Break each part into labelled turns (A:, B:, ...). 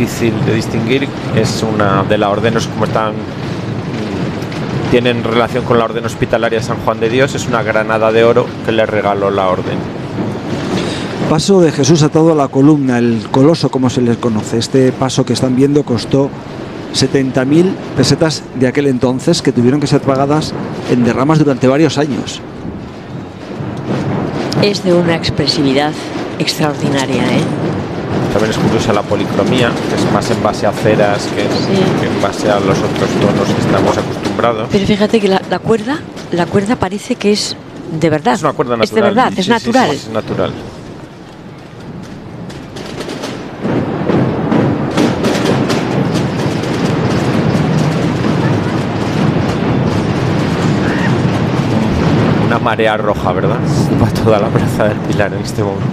A: difícil de distinguir. Es una de la orden, como están, tienen relación con la orden hospitalaria de San Juan de Dios. Es una granada de oro que le regaló la orden.
B: Paso de Jesús atado a la columna, el coloso como se les conoce. Este paso que están viendo costó 70.000 pesetas de aquel entonces, que tuvieron que ser pagadas en derramas durante varios años.
C: Es de una expresividad extraordinaria, ¿eh?
A: También es curiosa la policromía, que es más en base a ceras que en base a los otros tonos que estamos acostumbrados.
C: Pero fíjate que la cuerda parece que es de verdad.
A: Es una cuerda natural.
C: Es de verdad, es natural.
A: Sí, es natural. Una marea roja, ¿verdad? Va toda la Plaza del Pilar en este momento.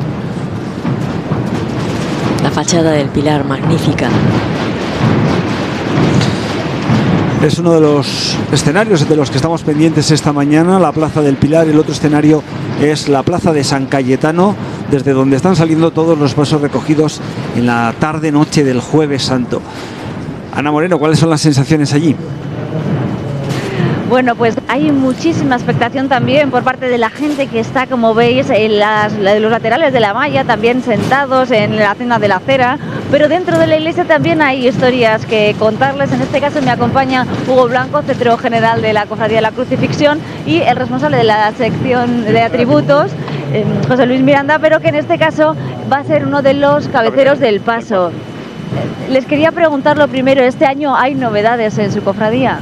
C: La fachada del Pilar, magnífica.
B: Es uno de los escenarios de los que estamos pendientes esta mañana, la Plaza del Pilar. El otro escenario es la Plaza de San Cayetano, desde donde están saliendo todos los pasos recogidos en la tarde-noche del Jueves Santo. Ana Moreno, ¿cuáles son las sensaciones allí?
D: Bueno, pues hay muchísima expectación también por parte de la gente que está, como veis, en los laterales de la malla, también sentados en la zona de la acera, pero dentro de la iglesia también hay historias que contarles. En este caso me acompaña Hugo Blanco, cetro general de la Cofradía de la Crucifixión, y el responsable de la sección de atributos, José Luis Miranda, pero que en este caso va a ser uno de los cabeceros del paso. Les quería preguntar lo primero, ¿este año hay novedades en su cofradía?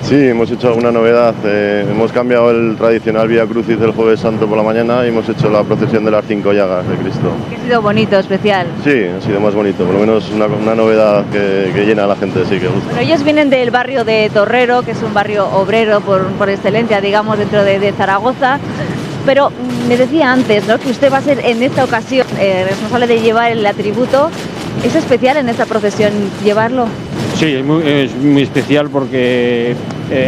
E: Sí, hemos hecho alguna novedad. Hemos cambiado el tradicional Vía Crucis del Jueves Santo por la mañana y hemos hecho la procesión de las 5 llagas de Cristo.
D: Que ha sido bonito, especial.
E: Sí, ha sido más bonito, por lo menos una novedad que llena a la gente, sí, que gusta.
D: Bueno, ellos vienen del barrio de Torrero, que es un barrio obrero por excelencia, digamos, dentro de Zaragoza. Pero me decía antes, ¿no?, que usted va a ser en esta ocasión responsable de llevar el atributo. ¿Es especial en esta procesión llevarlo?
F: Sí, es muy especial porque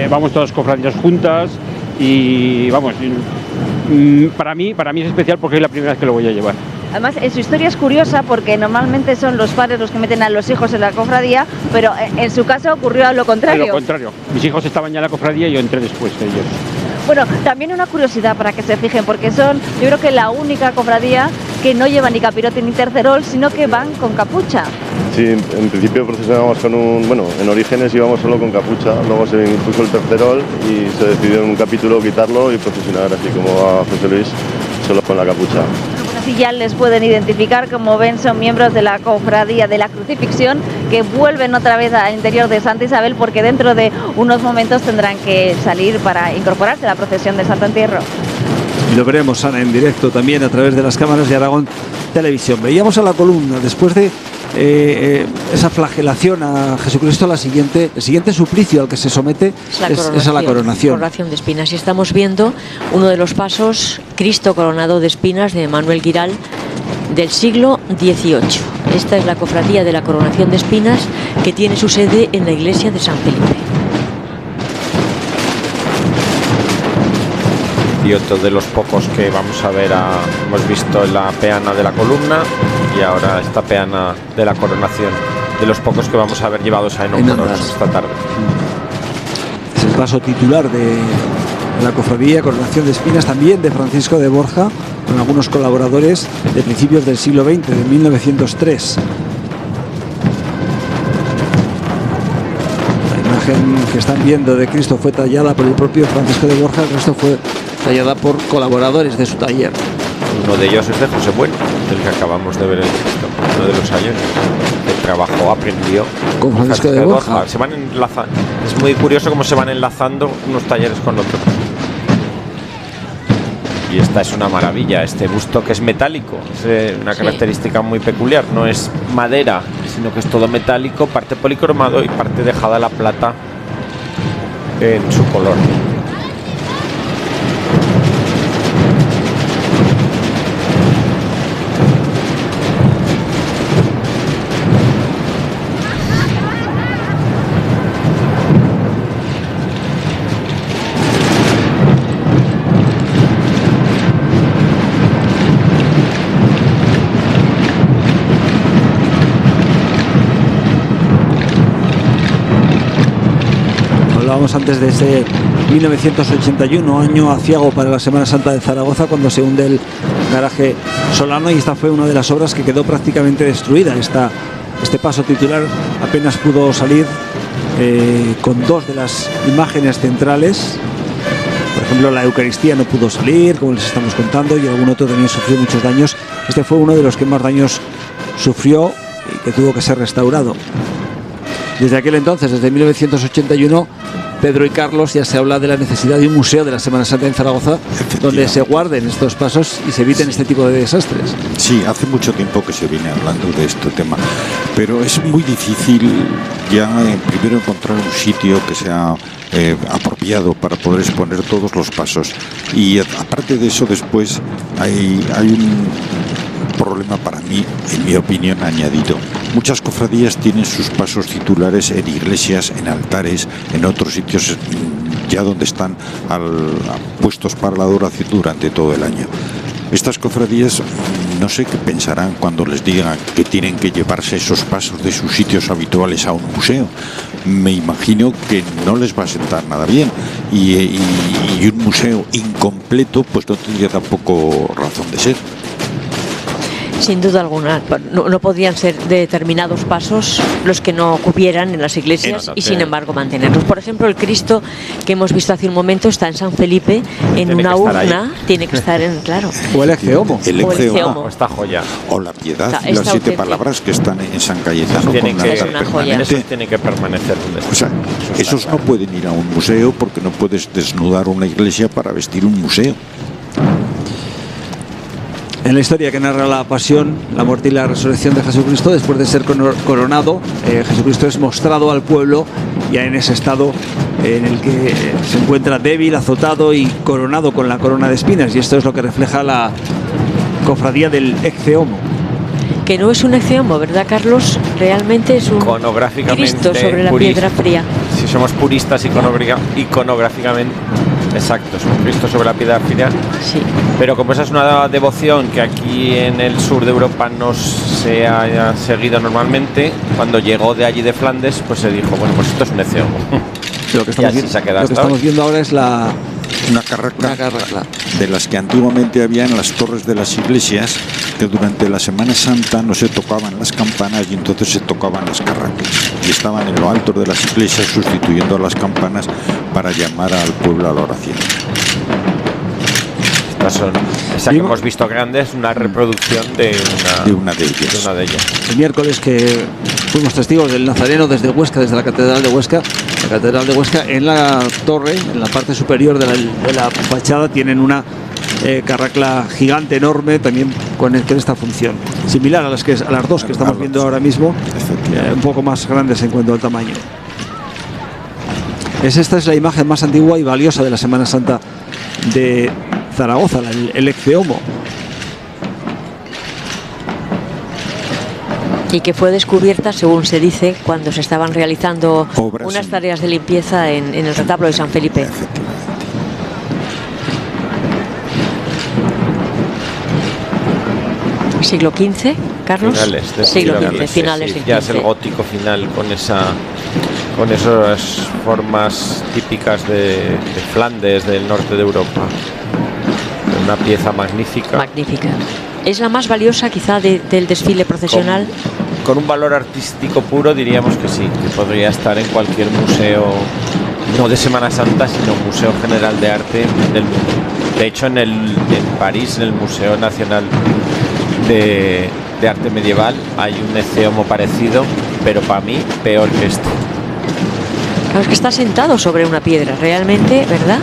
F: vamos todas las cofradías juntas y vamos, para mí es especial porque es la primera vez que lo voy a llevar.
D: Además, su historia es curiosa porque normalmente son los padres los que meten a los hijos en la cofradía, pero en su caso ocurrió lo contrario.
F: Lo contrario, mis hijos estaban ya en la cofradía y yo entré después de ellos.
D: Bueno, también una curiosidad para que se fijen, porque son, yo creo que la única cofradía que no lleva ni capirote ni tercerol, sino que van con capucha.
E: Sí, en principio procesionábamos en orígenes íbamos solo con capucha, luego se impuso el tercerol y se decidió en un capítulo quitarlo y procesionar así como a José Luis, solo con la capucha.
D: Así ya les pueden identificar, como ven, son miembros de la Cofradía de la Crucifixión, que vuelven otra vez al interior de Santa Isabel, porque dentro de unos momentos tendrán que salir para incorporarse a la procesión del Santo Entierro.
B: Y lo veremos, Ana, en directo también a través de las cámaras de Aragón Televisión. Veíamos a la columna, después de esa flagelación a Jesucristo, el siguiente suplicio al que se somete es a la coronación.
C: Coronación de espinas. Y estamos viendo uno de los pasos, Cristo coronado de espinas, de Manuel Giral, del siglo XVIII. Esta es la cofradía de la coronación de espinas, que tiene su sede en la iglesia de San Felipe.
A: Y otro de los pocos que vamos a ver, hemos visto la peana de la columna y ahora esta peana de la coronación, de los pocos que vamos a ver llevados a enómonos esta tarde.
B: Es el paso titular de la cofradía, coronación de espinas, también de Francisco de Borja, con algunos colaboradores de principios del siglo XX, de 1903. La imagen que están viendo de Cristo fue tallada por el propio Francisco de Borja, el resto fue tallada por colaboradores de su taller.
A: Uno de ellos es de José Bueno, el que acabamos de ver en Cristo, uno de los años que trabajó, aprendió
B: con Francisco de Borja.
A: Se van enlazando. Es muy curioso cómo se van enlazando unos talleres con otros. Y esta es una maravilla, este busto que es metálico, es una característica muy peculiar, no es madera, sino que es todo metálico, parte policromado y parte dejada la plata en su color.
B: Hablábamos antes de ese 1981, año aciago para la Semana Santa de Zaragoza, cuando se hunde el garaje Solano, y esta fue una de las obras que quedó prácticamente destruida. Este paso titular apenas pudo salir con dos de las imágenes centrales. Por ejemplo, la Eucaristía no pudo salir, como les estamos contando, y algún otro también sufrió muchos daños. Este fue uno de los que más daños sufrió y que tuvo que ser restaurado. Desde aquel entonces, desde 1981, Pedro y Carlos, ya se habla de la necesidad de un museo de la Semana Santa en Zaragoza donde se guarden estos pasos y se eviten este tipo de desastres.
G: Sí, hace mucho tiempo que se viene hablando de este tema, pero es muy difícil ya primero encontrar un sitio que sea apropiado para poder exponer todos los pasos, y aparte de eso después hay un problema para mí, en mi opinión, añadido. Muchas cofradías tienen sus pasos titulares en iglesias, en altares, en otros sitios ya donde están puestos para la adoración durante todo el año. Estas cofradías no sé qué pensarán cuando les digan que tienen que llevarse esos pasos de sus sitios habituales a un museo. Me imagino que no les va a sentar nada bien, y un museo incompleto pues no tendría tampoco razón de ser.
C: Sin duda alguna, no podían ser determinados pasos los que no cupieran en las iglesias y sin embargo mantenerlos. Por ejemplo, el Cristo que hemos visto hace un momento está en San Felipe, en una urna, tiene que estar en, claro.
B: O el Ecce Homo.
G: El Ecce Homo.
A: Esta joya.
G: O la Piedad y las 7 palabras que están en San Cayetano.
A: Esos tienen que permanecer donde están.
G: O sea, esos no pueden ir a un museo porque no puedes desnudar una iglesia para vestir un museo.
B: En la historia que narra la pasión, la muerte y la resurrección de Jesucristo, después de ser coronado, Jesucristo es mostrado al pueblo ya en ese estado en el que se encuentra débil, azotado y coronado con la corona de espinas, y esto es lo que refleja la cofradía del Ecce Homo.
C: Que no es un Ecce Homo, ¿verdad, Carlos? Realmente es un Cristo sobre la piedra fría.
A: Si somos puristas iconográficamente, exacto, es un Cristo sobre la piedra fría.
C: Sí.
A: Pero como esa es una devoción que aquí en el sur de Europa no se ha seguido normalmente, cuando llegó de allí de Flandes, pues se dijo, bueno, pues esto es un Ecce Homo.
B: Lo que estamos viendo ahora es
G: una carracla de las que antiguamente había en las torres de las iglesias, que durante la Semana Santa no se tocaban las campanas y entonces se tocaban las carraclas, y estaban en lo alto de las iglesias sustituyendo a las campanas para llamar al pueblo a la oración.
A: Esa que hemos visto grande es una reproducción de una de ellas.
B: El miércoles que fuimos testigos del Nazareno desde Huesca, desde la Catedral de Huesca, en la torre, en la parte superior de la fachada, tienen una carracla gigante, enorme, también con esta función, similar a las dos que estamos viendo ahora mismo, un poco más grandes en cuanto al tamaño. Esta es la imagen más antigua y valiosa de la Semana Santa de Zaragoza, el Ecce Homo.
C: Y que fue descubierta, según se dice, cuando se estaban realizando unas tareas de limpieza en el retablo de San Felipe. ¿Siglo XV, Carlos? Siglo XV, finales del XV.
A: Ya es el gótico final con esas formas típicas de Flandes, del norte de Europa. Una pieza magnífica.
C: Magnífica. ¿Es la más valiosa quizá del desfile procesional?
A: Con un valor artístico puro diríamos que sí, que podría estar en cualquier museo, no de Semana Santa, sino Museo General de Arte del mundo. De hecho, en París, en el Museo Nacional de Arte Medieval, hay un Ecce Homo parecido, pero para mí peor que este.
C: Claro, es que está sentado sobre una piedra, realmente, ¿verdad?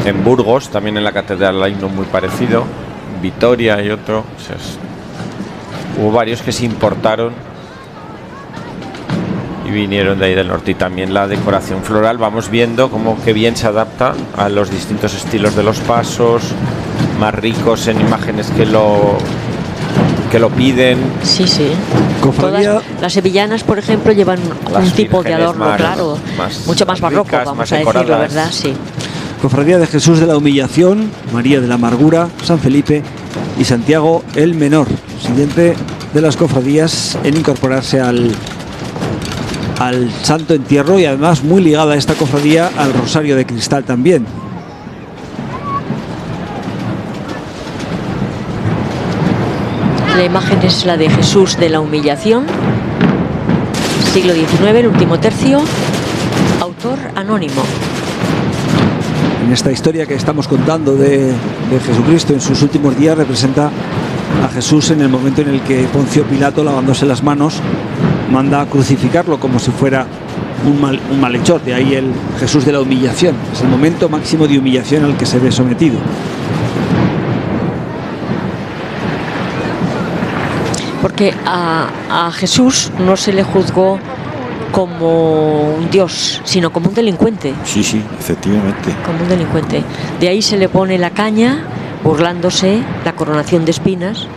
A: En Burgos, también en la catedral, hay uno muy parecido. Vitoria y otro. O sea, hubo varios que se importaron y vinieron de ahí del norte. Y también la decoración floral, vamos viendo cómo que bien se adapta a los distintos estilos de los pasos, más ricos en imágenes que lo piden.
C: Sí. Todas las sevillanas, por ejemplo, llevan un tipo de adorno, claro, mucho más barroco, vamos a decirlo, ¿verdad? Sí.
B: Cofradía de Jesús de la Humillación, María de la Amargura, San Felipe y Santiago el Menor. Siguiente de las cofradías en incorporarse al Santo Entierro, y además muy ligada a esta cofradía al Rosario de Cristal también.
C: La imagen es la de Jesús de la Humillación, siglo XIX, el último tercio, autor anónimo.
B: En esta historia que estamos contando de Jesucristo en sus últimos días, representa a Jesús en el momento en el que Poncio Pilato, lavándose las manos, manda a crucificarlo como si fuera un malhechor. De ahí el Jesús de la Humillación. Es el momento máximo de humillación al que se ve sometido.
C: Porque a Jesús no se le juzgó como un dios, sino como un delincuente.
G: Sí, sí, efectivamente.
C: Como un delincuente. De ahí se le pone la caña, burlándose, la coronación de espinas.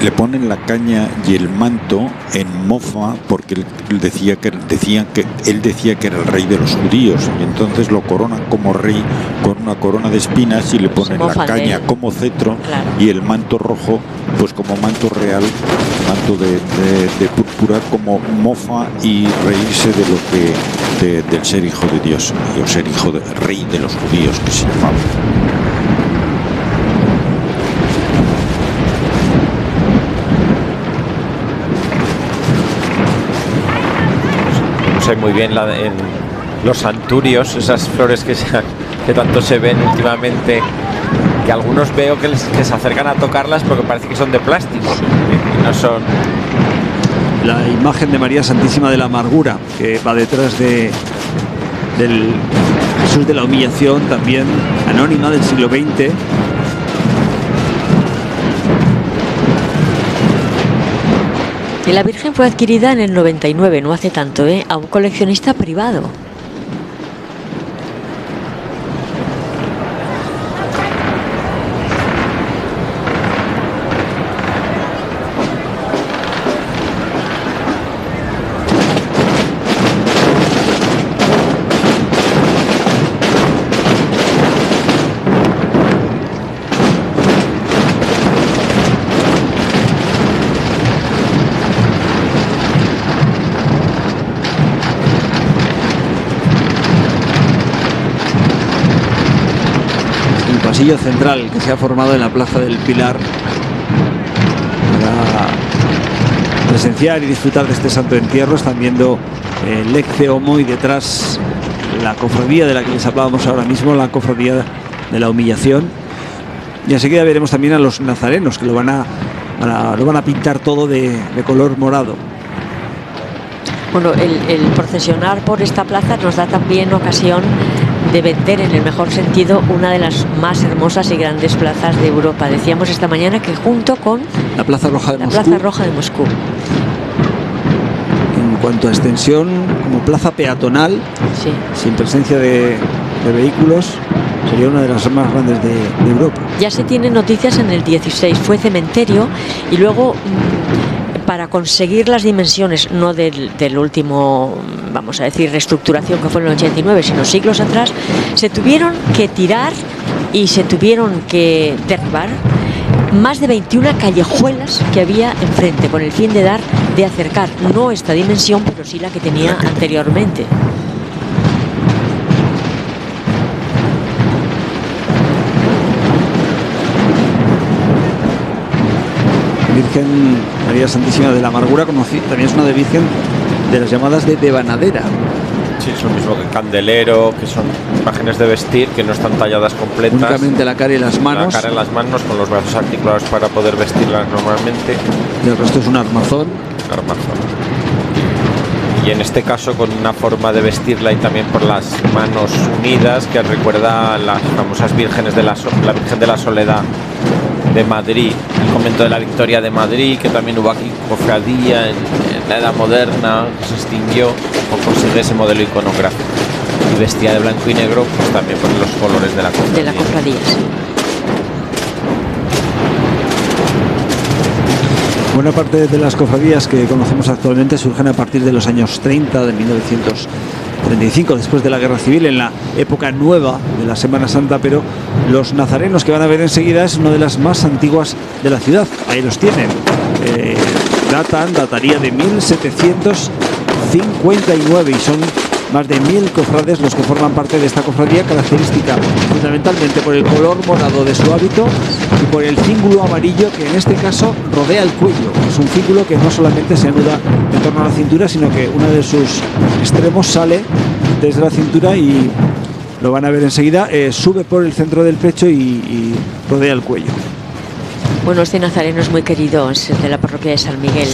G: Le ponen la caña y el manto en mofa porque él decía que era el rey de los judíos, y entonces lo coronan como rey con una corona de espinas y le ponen la caña como cetro, claro, y el manto rojo pues como manto real, manto de púrpura, como mofa y reírse de lo que del ser hijo de Dios, o ser hijo de rey de los judíos, que se llamaba.
A: Sé muy bien en los santurios, esas flores que tanto se ven últimamente, que algunos veo que se acercan a tocarlas porque parece que son de plástico y no son.
B: La imagen de María Santísima de la Amargura, que va detrás del Jesús de la Humillación, también anónima, del siglo XX.
C: Y la Virgen fue adquirida en el 99, no hace tanto, a un coleccionista privado.
B: Pasillo central que se ha formado en la Plaza del Pilar para presenciar y disfrutar de este Santo Entierro. Están viendo el Ecce Homo y detrás la cofradía de la que les hablábamos ahora mismo, la cofradía de la Humillación, y enseguida veremos también a los nazarenos, que lo van a pintar todo de color morado.
C: Bueno, el procesionar por esta plaza nos da también ocasión de vender, en el mejor sentido, una de las más hermosas y grandes plazas de Europa. Decíamos esta mañana que junto con
B: la Plaza Roja de Moscú.
C: Plaza Roja de Moscú.
B: En cuanto a extensión, como plaza peatonal, sí, sin presencia de vehículos, sería una de las más grandes de Europa.
C: Ya se tienen noticias en el 16, fue cementerio, y luego para conseguir las dimensiones, no del último, vamos a decir, reestructuración que fue en el 89, sino siglos atrás, se tuvieron que tirar y se tuvieron que derribar más de 21 callejuelas que había enfrente, con el fin de acercar no esta dimensión, pero sí la que tenía anteriormente.
B: Virgen María Santísima de la Amargura, también es una de Virgen de las llamadas de devanadera.
A: Sí, es lo mismo que candelero, que son imágenes de vestir que no están talladas completas.
B: Únicamente la cara y las manos.
A: La cara y las manos, con los brazos articulados para poder vestirlas normalmente.
B: Y el resto es un armazón.
A: Y en este caso con una forma de vestirla y también por las manos unidas, que recuerda a las famosas vírgenes de la Virgen de la Soledad de Madrid, el convento de la Victoria de Madrid, que también hubo aquí cofradía en la Edad Moderna, que se extinguió por conseguir ese modelo iconográfico, y vestía de blanco y negro, pues también por los colores de la cofradía.
C: De la cofradía, sí.
B: Buena parte de las cofradías que conocemos actualmente surgen a partir de los años 30 de 1935, después de la Guerra Civil, en la época nueva de la Semana Santa, pero los nazarenos que van a ver enseguida es una de las más antiguas de la ciudad. Ahí los tienen. dataría de 1759 y son más de 1000 cofrades los que forman parte de esta cofradía, característica fundamentalmente por el color morado de su hábito y por el cíngulo amarillo que en este caso rodea el cuello. Es un cíngulo que no solamente se anuda en torno a la cintura, sino que uno de sus extremos sale desde la cintura y lo van a ver enseguida, sube por el centro del pecho y rodea el cuello.
C: Bueno, este nazareno es muy querido, es de la parroquia de San Miguel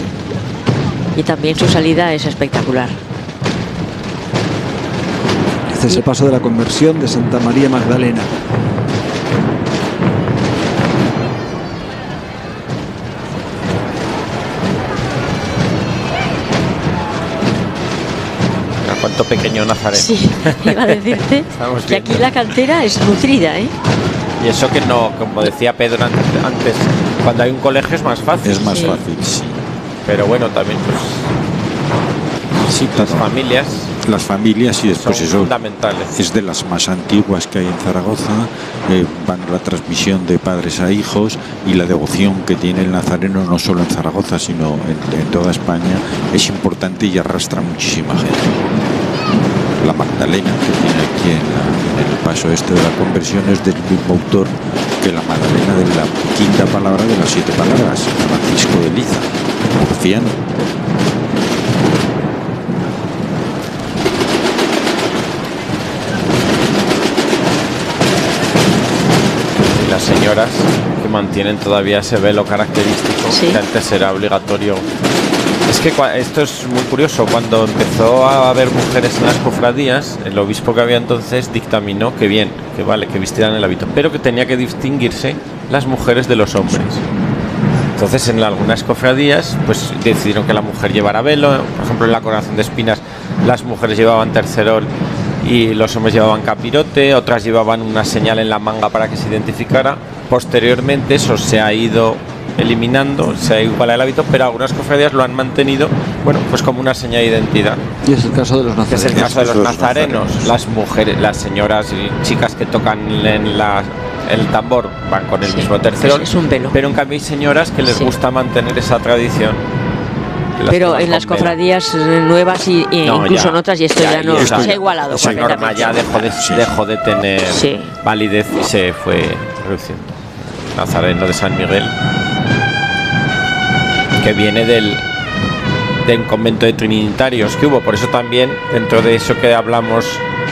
C: y también su salida es espectacular.
B: Este es el paso de la conversión de Santa María Magdalena.
A: Cuánto pequeño Nazareno.
C: Sí, iba a decirte que aquí la cantera es nutrida, ¿eh?
A: Y eso que no, como decía Pedro antes, cuando hay un colegio es más fácil.
G: Es más fácil, sí.
A: Pero bueno, también pues
G: sí,
A: las familias.
G: Las familias y después
A: son
G: eso
A: fundamentales.
G: es de las más antiguas que hay en Zaragoza. Van la transmisión de padres a hijos y la devoción que tiene el nazareno no solo en Zaragoza sino en toda España es importante y arrastra muchísima gente. La Magdalena que tiene aquí en el paso este de la conversión es del mismo autor que la Magdalena de la quinta palabra de las 7 palabras, Francisco de Liza, murciano.
A: Las señoras que mantienen todavía ese velo característico, que antes era obligatorio. Es que esto es muy curioso. Cuando empezó a haber mujeres en las cofradías, el obispo que había entonces dictaminó que bien, que vale, que vistieran el hábito, pero que tenía que distinguirse las mujeres de los hombres. Entonces en algunas cofradías pues decidieron que la mujer llevara velo. Por ejemplo, en la coronación de espinas las mujeres llevaban tercerol y los hombres llevaban capirote, otras llevaban una señal en la manga para que se identificara. Posteriormente eso se ha ido eliminando, se ha igualado el hábito, pero algunas cofradías lo han mantenido, bueno, pues como una señal de identidad.
B: Y es el caso de los nazarenos.
A: Es el caso de los nazarenos. Las mujeres, las señoras y chicas que tocan en el tambor van con el mismo tercerol,
C: es un velo.
A: Pero en cambio hay señoras que les gusta mantener esa tradición.
C: Pero en las cofradías nuevas y no, incluso en otras, y esto ya no se ha igualado.
A: Esa norma ya dejó de tener validez y se fue reduciendo. Nazareno de San Miguel, que viene del convento de trinitarios que hubo. Por eso también, dentro de eso que hablamos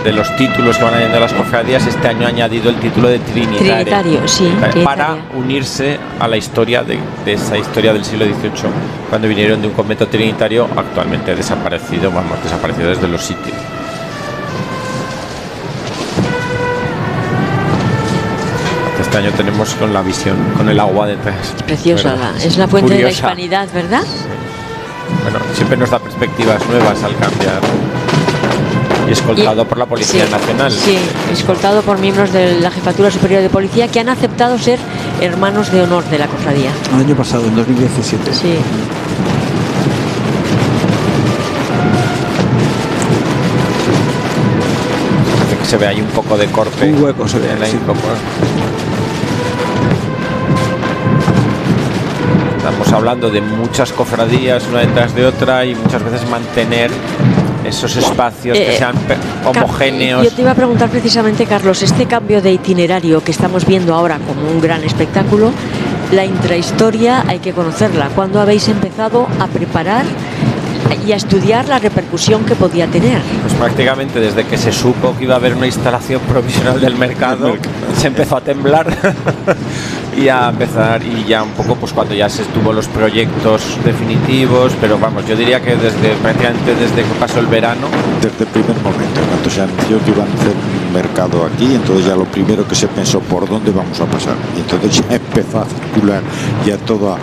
A: de los títulos que van añadiendo las cofradías, este año ha añadido el título de trinitario, para unirse a la historia de esa historia del siglo XVIII, cuando vinieron de un convento trinitario actualmente desaparecido desde los sitios. Este año tenemos con la visión, con el agua detrás.
C: Es preciosa, es la fuente de la hispanidad, ¿verdad?
A: Sí. Bueno, siempre nos da perspectivas nuevas al cambiar. Y escoltado por la Policía Nacional.
C: Sí, escoltado por miembros de la Jefatura Superior de Policía que han aceptado ser hermanos de honor de la cofradía.
B: El año pasado, en 2017.
C: Sí.
A: Hace que se ve ahí un poco de corte.
B: Un hueco se ve.
A: Estamos hablando de muchas cofradías una detrás de otra y muchas veces mantener esos espacios que sean homogéneos.
C: Yo te iba a preguntar precisamente, Carlos, este cambio de itinerario que estamos viendo ahora como un gran espectáculo, la intrahistoria hay que conocerla. ¿Cuándo habéis empezado a preparar y a estudiar la repercusión que podía tener?
A: Pues prácticamente desde que se supo que iba a haber una instalación provisional del mercado, se empezó a temblar y a empezar, y ya un poco pues cuando ya se tuvo los proyectos definitivos, pero vamos, yo diría que prácticamente desde que pasó el verano.
G: Desde el primer momento, cuando se anunció que iban a hacer un mercado aquí, entonces ya lo primero que se pensó, ¿por dónde vamos a pasar? Y entonces ya empezó a circular ya toda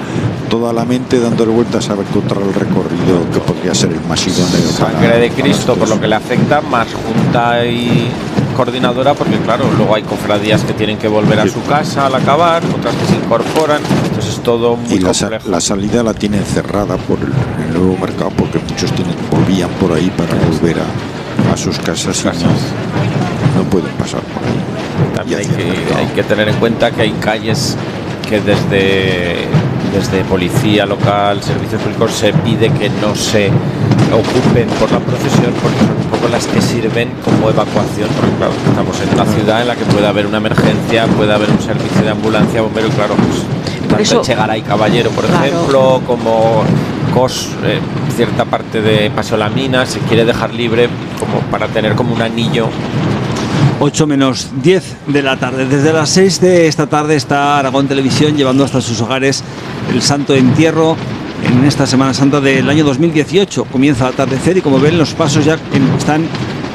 G: la mente dándole vueltas a encontrar el recorrido que podría ser el más idóneo.
A: Sangre de Cristo, por lo que le afecta, más junta y coordinadora, porque claro, luego hay cofradías que tienen que volver a su casa al acabar, otras que se incorporan, entonces es todo muy complejo.
G: La salida la tienen cerrada por el nuevo mercado, porque muchos volvían por ahí para volver a sus casas y no pueden pasar por ahí.
A: También hay que tener en cuenta que hay calles que desde desde policía local, servicios públicos, se pide que no se ocupen por la procesión porque son un poco las que sirven como evacuación, porque claro, estamos en una ciudad en la que puede haber una emergencia, puede haber un servicio de ambulancia, bombero, y claro, pues tanto
C: eso,
A: Echegaray Caballero, por
C: claro,
A: ejemplo, como cierta parte de Paseo La Mina se quiere dejar libre como para tener como un anillo.
B: 8 menos 10 de la tarde. Desde las 6 de esta tarde está Aragón Televisión llevando hasta sus hogares el Santo Entierro en esta Semana Santa del año 2018. Comienza a atardecer y como ven los pasos ya están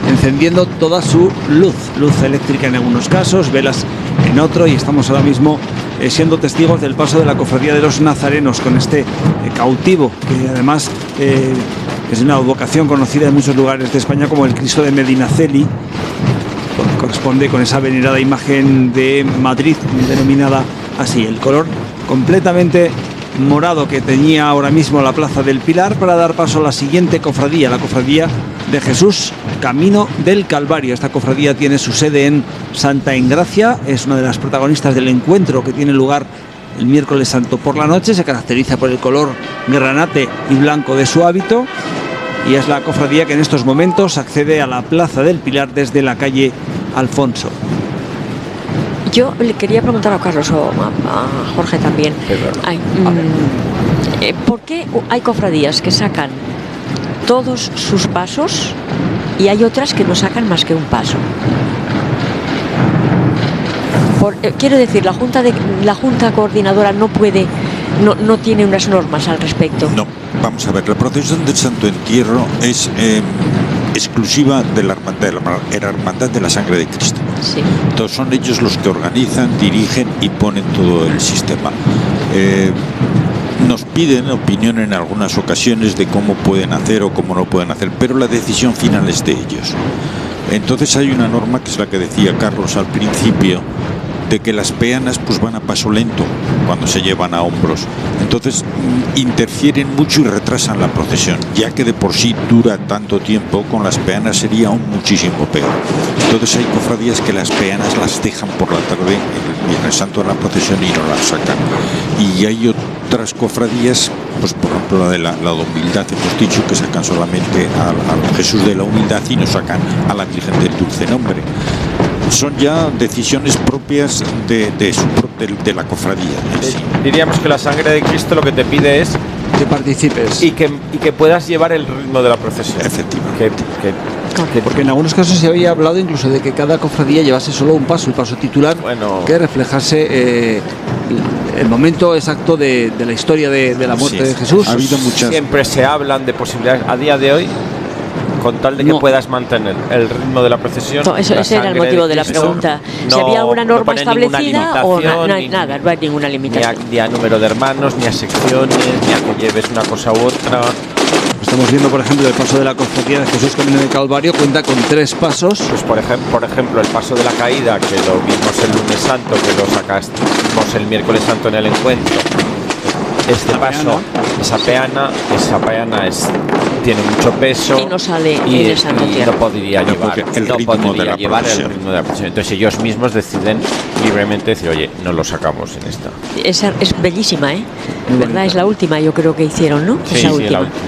B: encendiendo toda su luz eléctrica en algunos casos, velas en otro, y estamos ahora mismo siendo testigos del paso de la Cofradía de los Nazarenos con este cautivo, que además es una vocación conocida en muchos lugares de España como el Cristo de Medinaceli, porque corresponde con esa venerada imagen de Madrid denominada así. El color completamente morado que tenía ahora mismo la Plaza del Pilar, para dar paso a la siguiente cofradía, la Cofradía de Jesús Camino del Calvario. Esta cofradía tiene su sede en Santa Engracia, es una de las protagonistas del encuentro que tiene lugar el miércoles santo por la noche. Se caracteriza por el color granate y blanco de su hábito y es la cofradía que en estos momentos accede a la Plaza del Pilar desde la calle Alfonso.
C: Yo le quería preguntar a Carlos o a Jorge también. ¿Por qué hay cofradías que sacan todos sus pasos y hay otras que no sacan más que un paso? Quiero decir, la Junta Coordinadora no puede, no tiene unas normas al respecto.
G: No, vamos a ver, la procesión del Santo Entierro es exclusiva de la Hermandad de la Sangre de Cristo.
C: Sí.
G: Entonces son ellos los que organizan, dirigen y ponen todo el sistema. Nos piden opinión en algunas ocasiones de cómo pueden hacer o cómo no pueden hacer, pero la decisión final es de ellos. Entonces hay una norma que es la que decía Carlos al principio, de que las peanas pues van a paso lento cuando se llevan a hombros, entonces interfieren mucho y retrasan la procesión, ya que de por sí dura tanto tiempo. Con las peanas sería aún muchísimo peor. Entonces hay cofradías que las peanas las dejan por la tarde en el santo de la procesión y no las sacan, y hay otras cofradías, pues por ejemplo la de la humildad, hemos dicho, que sacan solamente al Jesús de la Humildad y no sacan a la Virgen del Dulce Nombre. Son ya decisiones propias de la cofradía en sí.
A: Diríamos que la Sangre de Cristo lo que te pide es
B: que participes
A: y que puedas llevar el ritmo de la procesión.
G: Efectivamente.
B: Porque en algunos casos se había hablado incluso de que cada cofradía llevase solo un paso, el paso titular, que reflejase el momento exacto de la historia de la muerte de Jesús.
G: Ha habido muchas.
A: Siempre se hablan de posibilidades a día de hoy, con tal de que puedas mantener el ritmo de la procesión.
C: Ese era el motivo de la pregunta. Si había alguna norma establecida o no hay nada, no hay ninguna limitación.
A: Ni a número de hermanos, ni a secciones, ni a que lleves una cosa u otra.
B: Estamos viendo, por ejemplo, el paso de la Cofradía de Jesús Camino del Calvario, cuenta con 3 pasos.
A: Pues por ejemplo, el paso de la caída, que lo vimos el lunes santo, que lo sacamos el miércoles santo en el encuentro. Este paso, esa peana tiene mucho peso
C: y no sale en el Santo Entierro.
A: No podría llevar el ritmo de la procesión. Entonces ellos mismos deciden libremente decir, oye, no lo sacamos en esta.
C: Es bellísima, ¿verdad? Es la última, yo creo que hicieron, ¿no?
A: Sí,
C: esa
A: sí,
C: última.
A: la última.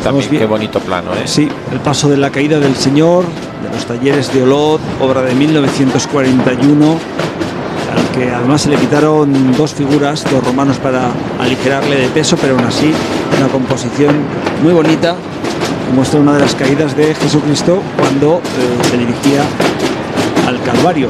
A: También qué bonito plano,
B: Sí, el paso de la caída del Señor, de los talleres de Olot, obra de 1941, al que además se le quitaron 2 figuras, 2 romanos para aligerarle de peso, pero aún así una composición muy bonita que muestra una de las caídas de Jesucristo cuando se dirigía al Calvario.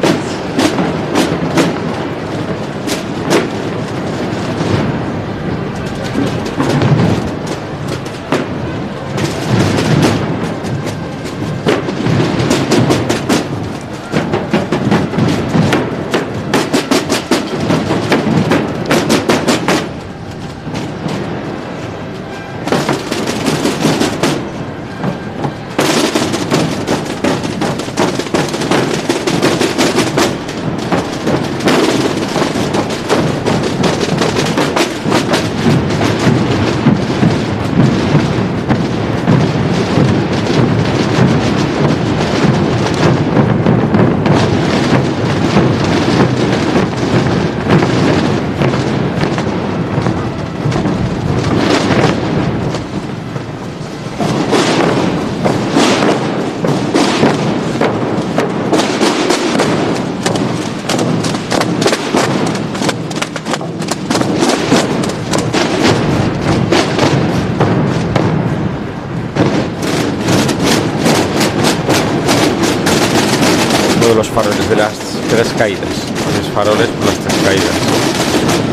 A: uno de los faroles de las tres caídas. Tres faroles por las tres caídas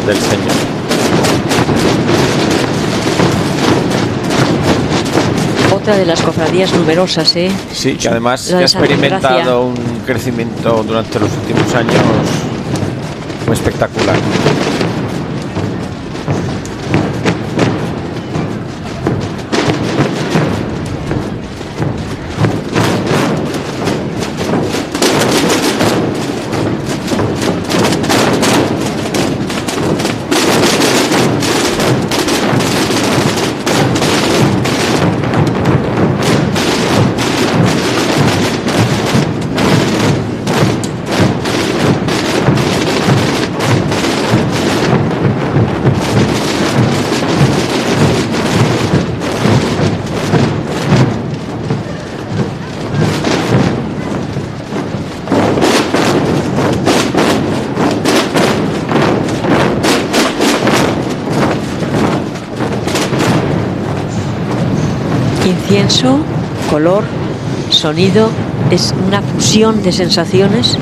A: del Señor.
C: Otra de las cofradías numerosas, ¿eh?
A: Sí, que además
C: La
A: ha
C: de Santa
A: experimentado
C: Engracia.
A: un crecimiento durante los últimos años muy espectacular.
C: Incienso, color, sonido, es una fusión de sensaciones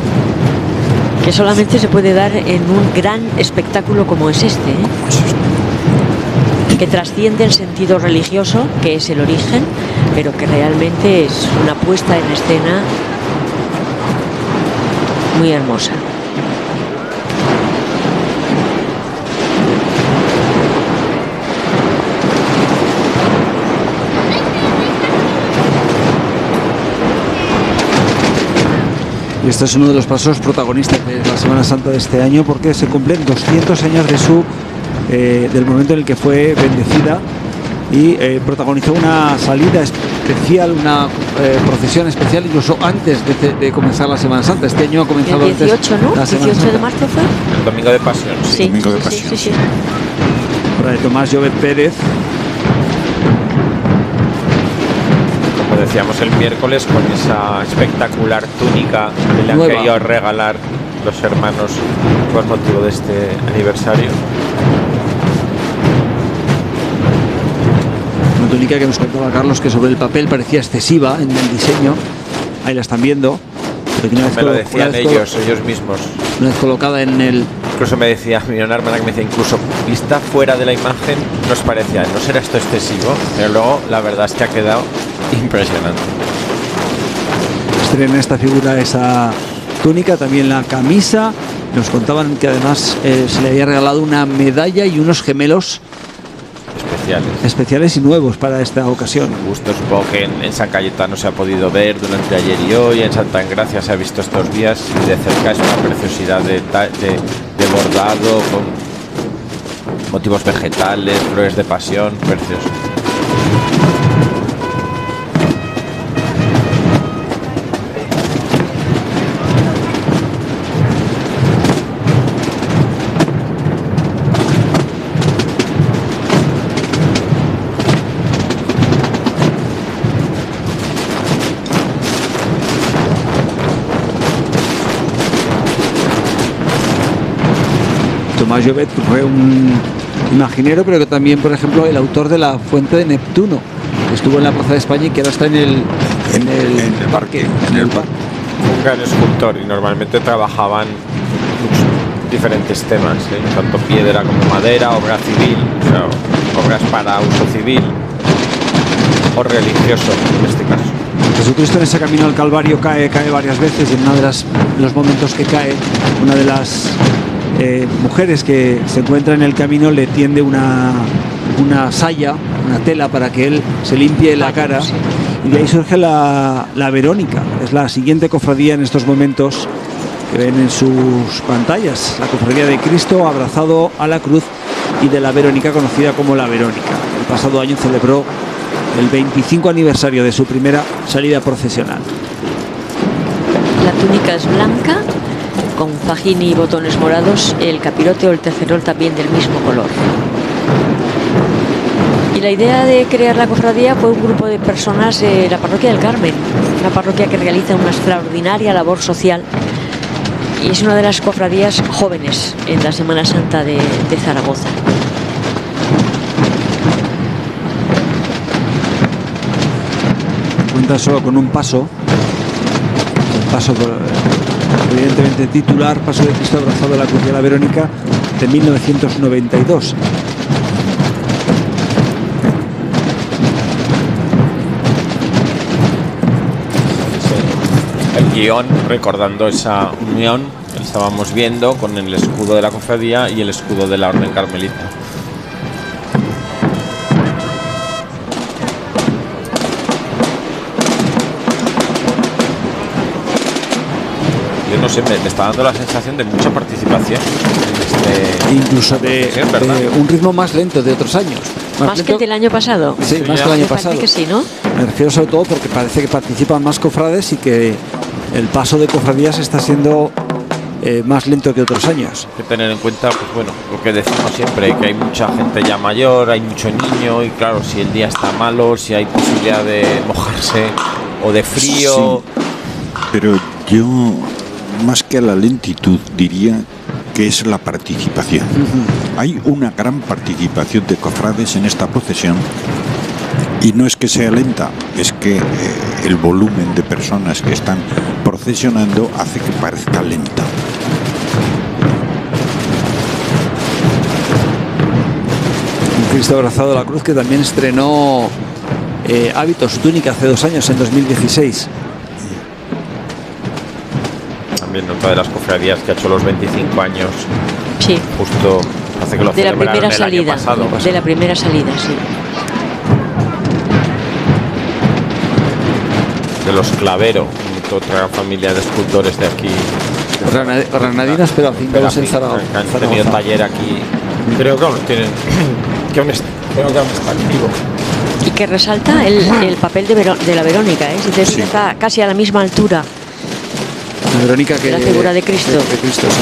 C: que solamente se puede dar en un gran espectáculo como es este, ¿eh? Que trasciende el sentido religioso, que es el origen, pero que realmente es una puesta en escena muy hermosa.
B: Y este es uno de los pasos protagonistas de la Semana Santa de este año, porque se cumplen 200 años del momento en el que fue bendecida y protagonizó una salida especial, una procesión especial, incluso antes de comenzar la Semana Santa. Este año ha comenzado
C: El 18,
B: antes
C: ¿no?
B: la Semana
C: 18 de
B: Santa.
C: marzo fue.
A: El Domingo de Pasión.
C: Sí,
G: Domingo de
C: sí,
G: Pasión,
C: sí, sí.
B: Obra de Tomás Llobet Pérez.
A: Como decíamos el miércoles, con esa espectacular túnica que le han
B: Nueva.
A: querido regalar los hermanos con motivo de este aniversario.
B: Una túnica que nos contaba Carlos que sobre el papel parecía excesiva en el diseño. Ahí la están viendo. Pero que
A: Me lo decían ellos mismos.
B: Una vez colocada en el...
A: Incluso me decía, mi una hermana que me decía, incluso vista fuera de la imagen, nos parecía, no será esto excesivo, pero luego la verdad es que ha quedado impresionante.
B: Estrena esta figura esa túnica, también la camisa. Nos contaban que además se le había regalado una medalla y unos gemelos especiales y nuevos para esta ocasión.
A: Gusto, supongo que en San Cayetano se ha podido ver durante ayer y hoy, en Santa Engracia se ha visto estos días y de cerca es una preciosidad de bordado con motivos vegetales, flores de pasión, precioso.
B: Tomás Llobet fue un imaginero, pero que también, por ejemplo, el autor de la Fuente de Neptuno, que estuvo en la Plaza de España y que ahora está en el parque.
A: Un gran escultor y normalmente trabajaban diferentes temas, tanto piedra como madera, obra civil, o sea, obras para uso civil o religioso en este caso.
B: Jesucristo en ese camino al Calvario cae varias veces, y en uno de los momentos que cae, una de las mujeres que se encuentra en el camino le tiende una saya, una tela para que él se limpie la cara, y de ahí surge la Verónica. Es la siguiente cofradía en estos momentos que ven en sus pantallas, la cofradía de Cristo abrazado a la cruz y de la Verónica, conocida como la Verónica. El pasado año celebró el 25 aniversario de su primera salida procesional.
C: La túnica es blanca, con fajín y botones morados, el capirote o el tercerol también del mismo color. Y la idea de crear la cofradía fue un grupo de personas de la parroquia del Carmen, una parroquia que realiza una extraordinaria labor social y es una de las cofradías jóvenes en la Semana Santa de Zaragoza.
B: Cuenta solo con un paso evidentemente titular, Paso de Cristo abrazado a la Cruz de la Verónica, de 1992.
A: El guión recordando esa unión que estábamos viendo con el escudo de la cofradía y el escudo de la Orden Carmelita. Yo no sé, me está dando la sensación de mucha participación en
B: incluso de un ritmo más lento de otros años.
C: ¿Más que el del año pasado?
B: Sí, más que el año pasado.
C: Que sí, ¿no?
B: Me refiero sobre todo porque parece que participan más cofrades y que el paso de cofradías está siendo más lento que otros años.
A: Hay que tener en cuenta, pues bueno, lo que decimos siempre, que hay mucha gente ya mayor, hay mucho niño y claro, si el día está malo, si hay posibilidad de mojarse o de frío.
G: Sí, pero yo, más que a la lentitud, diría que es la participación. Hay una gran participación de cofrades en esta procesión y no es que sea lenta, es que el volumen de personas que están procesionando hace que parezca lenta.
B: Un Cristo abrazado a la cruz que también estrenó hábito, su túnica, hace 2 años, en 2016.
A: También otra de las cofradías que ha hecho los 25 años.
C: Sí.
A: Justo hace que lo
C: de la
A: celebraron
C: primera
A: el
C: salida.
A: año pasado.
C: De la primera salida, sí.
A: De los Clavero, otra familia de escultores de aquí.
B: Granadinas, pero afincados en Zaragoza.
A: Han tenido taller aquí. Creo que aún tienen. Creo que aún está activo.
C: Y que resalta el papel de la Verónica, ¿eh? Si te fijas, está casi a la misma altura.
B: La Verónica que
C: la figura de Cristo.
B: De Cristo, sí.